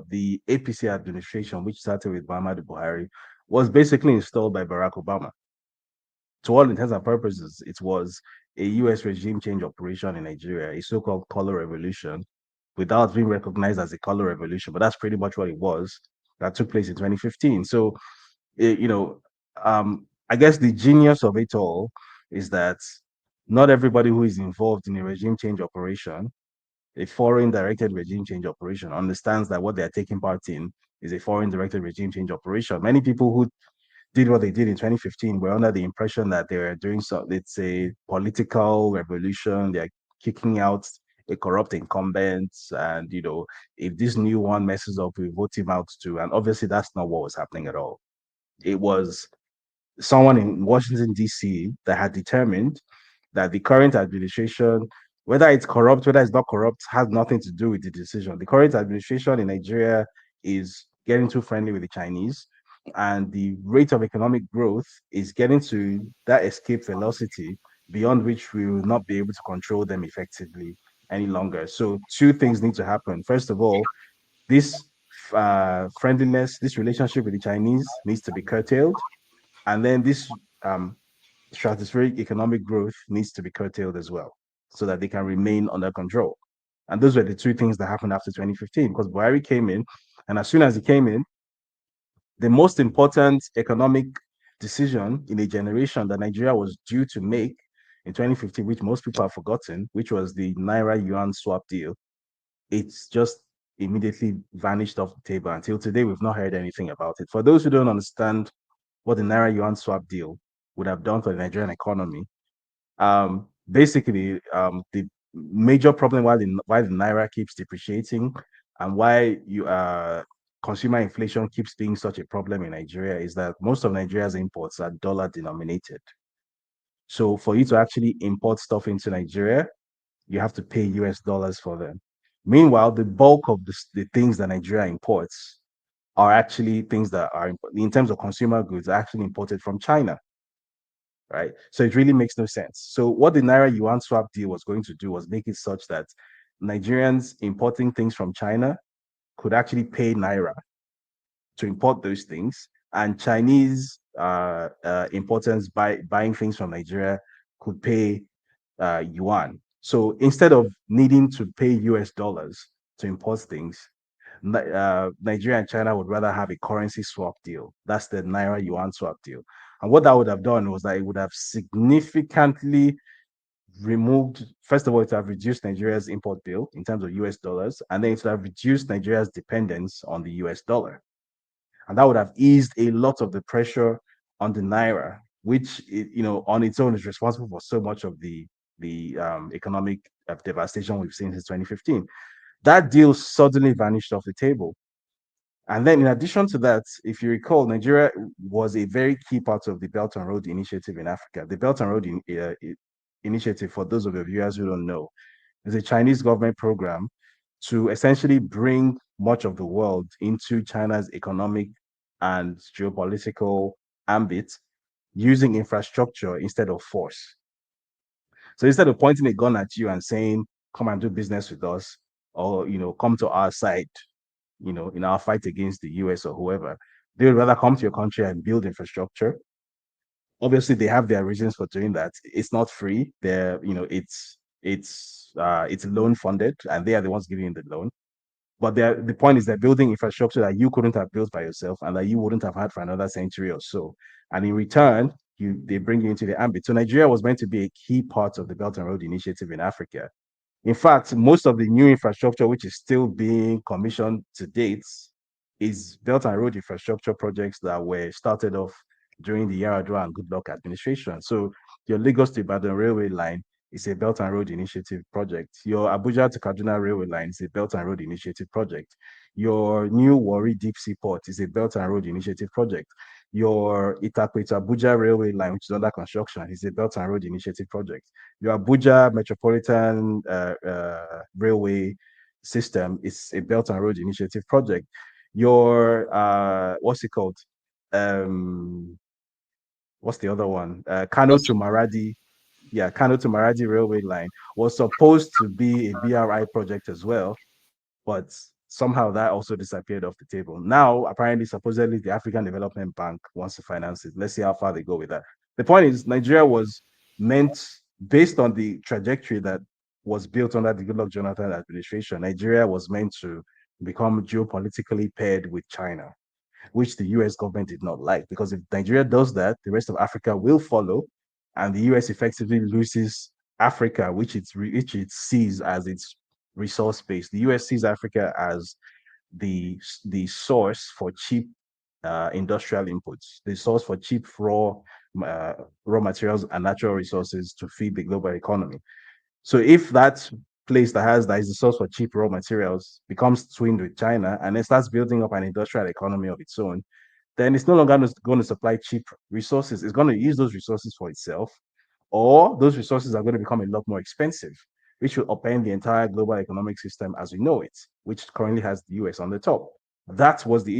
the APC administration, which started with Muhammad Buhari, was basically installed by Barack Obama. To all intents and purposes, it was a US regime change operation in Nigeria, a so-called color revolution, without being recognized as a color revolution. But that's pretty much what it was that took place in 2015. So, it, you know, I guess the genius of it all is that not everybody who is involved in a regime change operation, a foreign directed regime change operation, understands that what they're taking part in is a foreign directed regime change operation. Many people who did what they did in 2015 were under the impression that they were doing so. It's a political revolution. They're kicking out a corrupt incumbent, and if this new one messes up, we vote him out too. And obviously, that's not what was happening at all. It was someone in Washington D.C. that had determined that the current administration, whether it's corrupt, whether it's not corrupt, has nothing to do with the decision. The current administration in Nigeria is getting too friendly with the Chinese, and the rate of economic growth is getting to that escape velocity beyond which we will not be able to control them effectively any longer. So, two things need to happen. First of all, this friendliness, this relationship with the Chinese needs to be curtailed, and then this um, stratospheric economic growth needs to be curtailed as well so that they can remain under control. And those were the two things that happened after 2015 because Buhari came in. And as soon as he came in, the most important economic decision in a generation that Nigeria was due to make in 2015, which most people have forgotten, which was the Naira-Yuan swap deal, it's just immediately vanished off the table. Until today, we've not heard anything about it. For those who don't understand what the Naira-Yuan swap deal would have done for the Nigerian economy, basically, the major problem why the naira keeps depreciating and why consumer inflation keeps being such a problem in Nigeria is that most of Nigeria's imports are dollar denominated. So for you to actually import stuff into Nigeria, you have to pay US dollars for them. Meanwhile, the bulk of the things that Nigeria imports are actually things that are, in terms of consumer goods, are actually imported from China, right? So it really makes no sense. So what the Naira Yuan swap deal was going to do was make it such that Nigerians importing things from China could actually pay Naira to import those things, and Chinese importers buying things from Nigeria could pay yuan. So instead of needing to pay US dollars to import things, Nigeria and China would rather have a currency swap deal. That's the Naira Yuan swap deal. And what that would have done was that it would have significantly removed, first of all, it would have reduced Nigeria's import bill in terms of US dollars, and then it would have reduced Nigeria's dependence on the US dollar. And that would have eased a lot of the pressure on the Naira, which, on its own is responsible for so much of the economic devastation we've seen since 2015. That deal suddenly vanished off the table. And then, in addition to that, if you recall, Nigeria was a very key part of the Belt and Road Initiative in Africa. The Belt and Road Initiative, for those of your viewers who don't know, is a Chinese government program to essentially bring much of the world into China's economic and geopolitical ambit using infrastructure instead of force. So instead of pointing a gun at you and saying, come and do business with us, or come to our side, in our fight against the US or whoever, they would rather come to your country and build infrastructure. Obviously, they have their reasons for doing that. It's not free. They're, it's loan funded, and they are the ones giving you the loan. But the point is they're building infrastructure that you couldn't have built by yourself and that you wouldn't have had for another century or so. And in return, they bring you into the ambit. So Nigeria was meant to be a key part of the Belt and Road Initiative in Africa. In fact, most of the new infrastructure, which is still being commissioned to date, is Belt and Road infrastructure projects that were started off during the Yaradua and Goodluck administration. So your Lagos to Ibadan railway line is a Belt and Road Initiative project. Your Abuja to Kaduna railway line is a Belt and Road Initiative project. Your new Warri Deep Sea Port is a Belt and Road Initiative project. Your Itakwe to Abuja railway line, which is under construction, is a Belt and Road Initiative project. Your Abuja Metropolitan Railway system is a Belt and Road Initiative project. Your what's it called? What's the other one? Kano to Maradi. Yeah, Kano to Maradi railway line was supposed to be a BRI project as well, but somehow that also disappeared off the table. Now, apparently, supposedly, the African Development Bank wants to finance it. Let's see how far they go with that. The point is, Nigeria was meant, based on the trajectory that was built under the Goodluck Jonathan administration, Nigeria was meant to become geopolitically paired with China, which the US government did not like. Because if Nigeria does that, the rest of Africa will follow, and the US effectively loses Africa, which it sees as its resource base. The US sees Africa as the source for cheap industrial inputs, the source for cheap raw materials and natural resources to feed the global economy. So if that place that is the source for cheap raw materials becomes twinned with China and then starts building up an industrial economy of its own, then it's no longer going to supply cheap resources. It's going to use those resources for itself, or those resources are going to become a lot more expensive, which will upend the entire global economic system as we know it, which currently has the US on the top. That was the